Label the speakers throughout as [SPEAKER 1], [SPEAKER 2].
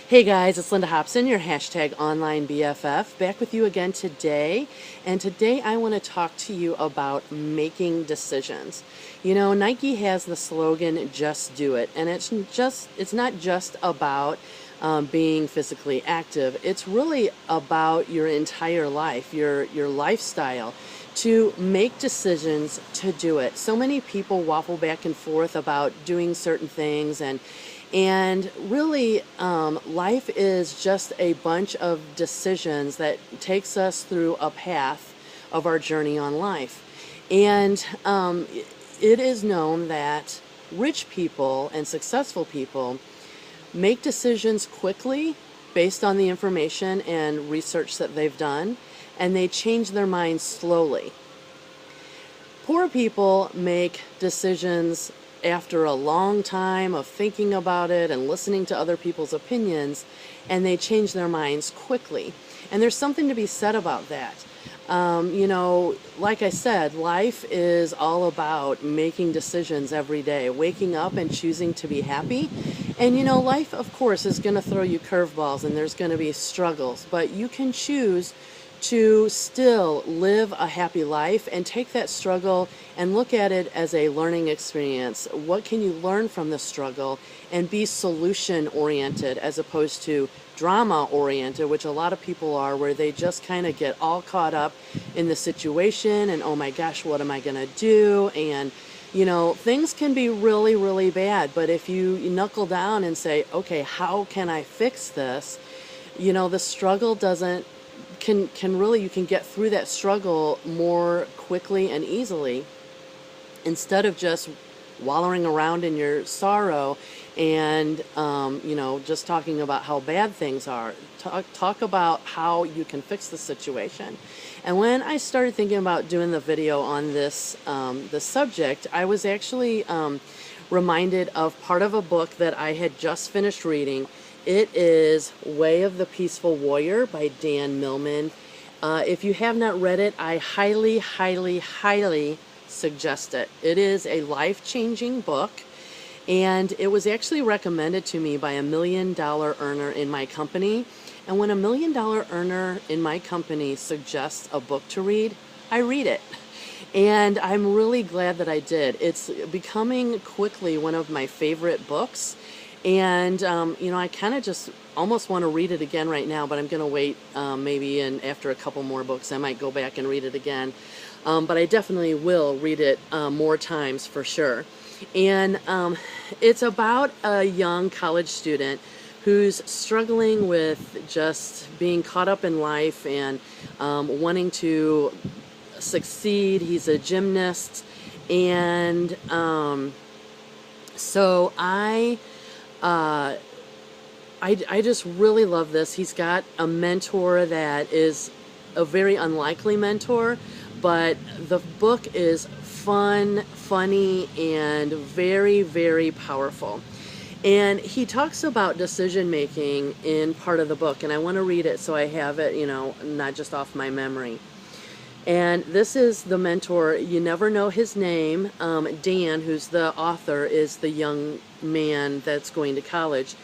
[SPEAKER 1] Hey guys, it's Linda Hobson, your hashtag online BFF, back with you again today. And today I want to talk to you about making decisions. You know, Nike has the slogan, just do it. And it's not just about being physically active. It's really about your entire life, your lifestyle, to make decisions to do it. So many people waffle back and forth about doing certain things, and really, life is just a bunch of decisions that takes us through a path of our journey on life. And it is known that rich people and successful people make decisions quickly based on the information and research that they've done, and they change their minds slowly. Poor people make decisions after a long time of thinking about it and listening to other people's opinions, and they change their minds quickly. And there's something to be said about that. Like I said, life is all about making decisions every day, waking up and choosing to be happy. And life, of course, is going to throw you curveballs and there's going to be struggles, but you can choose to still live a happy life and take that struggle and look at it as a learning experience. What can you learn from the struggle, and be solution oriented as opposed to drama oriented, which a lot of people are, where they just kind of get all caught up in the situation and, oh my gosh, what am I going to do? And things can be really, really bad, but if you knuckle down and say, okay, how can I fix this? The struggle can really, you can get through that struggle more quickly and easily, instead of just wallowing around in your sorrow and just talking about how bad things are. Talk about how you can fix the situation. And when I started thinking about doing the video on this subject, I was actually reminded of part of a book that I had just finished reading. It is Way of the Peaceful Warrior by Dan Millman. If you have not read it, I highly, highly, highly suggest it. It is a life-changing book, and it was actually recommended to me by a $1 million earner in my company. And when a $1 million earner in my company suggests a book to read, I read it. And I'm really glad that I did. It's becoming quickly one of my favorite books. And, I kind of just almost want to read it again right now, but I'm going to wait maybe after a couple more books, I might go back and read it again. But I definitely will read it more times for sure. And it's about a young college student who's struggling with just being caught up in life and wanting to succeed. He's a gymnast. And so I just really love this. He's got a mentor that is a very unlikely mentor, but the book is fun, funny, and very, very powerful. And he talks about decision making in part of the book, and I want to read it so I have it, not just off my memory. And this is the mentor. You never know his name. Dan, who's the author, is the young man that's going to college.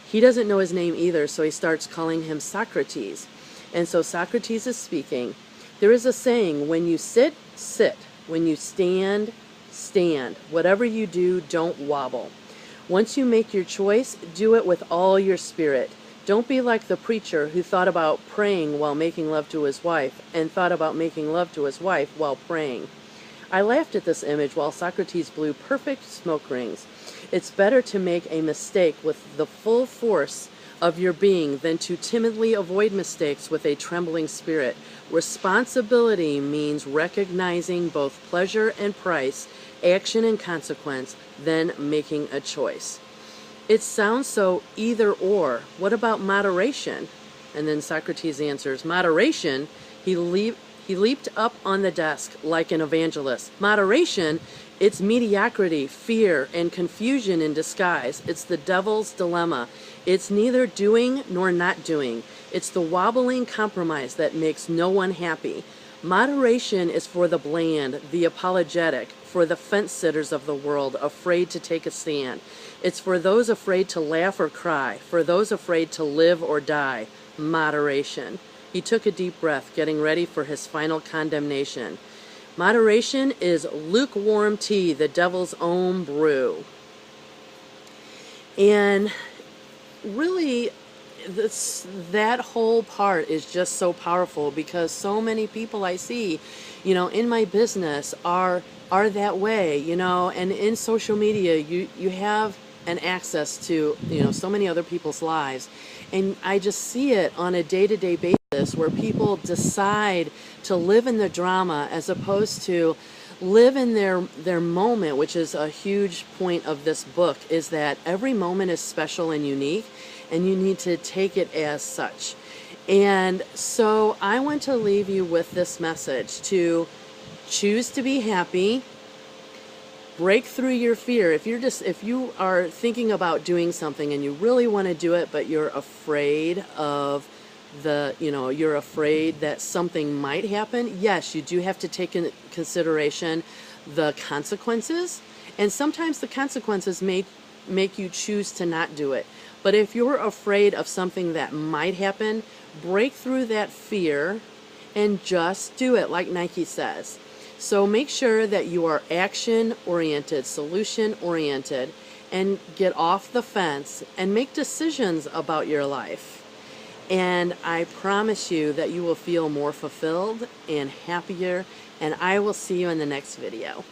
[SPEAKER 1] He doesn't know his name either, so he starts calling him Socrates. And so Socrates is speaking. There is a saying, when you sit, sit. When you stand, stand. Whatever you do, don't wobble. Once you make your choice, do it with all your spirit. Don't be like the preacher who thought about praying while making love to his wife, and thought about making love to his wife while praying. I laughed at this image while Socrates blew perfect smoke rings. It's better to make a mistake with the full force of your being than to timidly avoid mistakes with a trembling spirit. Responsibility means recognizing both pleasure and price, action and consequence, then making a choice. It sounds so either or. What about moderation? And then Socrates answers, moderation? He leaped up on the desk like an evangelist. Moderation? It's mediocrity, fear, and confusion in disguise. It's the devil's dilemma. It's neither doing nor not doing. It's the wobbling compromise that makes no one happy. Moderation is for the bland, the apologetic, for the fence-sitters of the world, afraid to take a stand. It's for those afraid to laugh or cry, for those afraid to live or die. Moderation. He took a deep breath, getting ready for his final condemnation. Moderation is lukewarm tea, the devil's own brew. And really, that whole part is just so powerful, because so many people I see, in my business are that way, and in social media, you have an access to, so many other people's lives. And I just see it on a day-to-day basis where people decide to live in the drama as opposed to live in their moment, which is a huge point of this book, is that every moment is special and unique, and you need to take it as such. And so I want to leave you with this message to choose to be happy. Break through your fear. If you are thinking about doing something and you really want to do it, but you're afraid of you're afraid that something might happen, yes, you do have to take into consideration the consequences. And sometimes the consequences may make you choose to not do it. But if you're afraid of something that might happen, break through that fear and just do it, like Nike says. So make sure that you are action-oriented, solution-oriented, and get off the fence and make decisions about your life. And I promise you that you will feel more fulfilled and happier, and I will see you in the next video.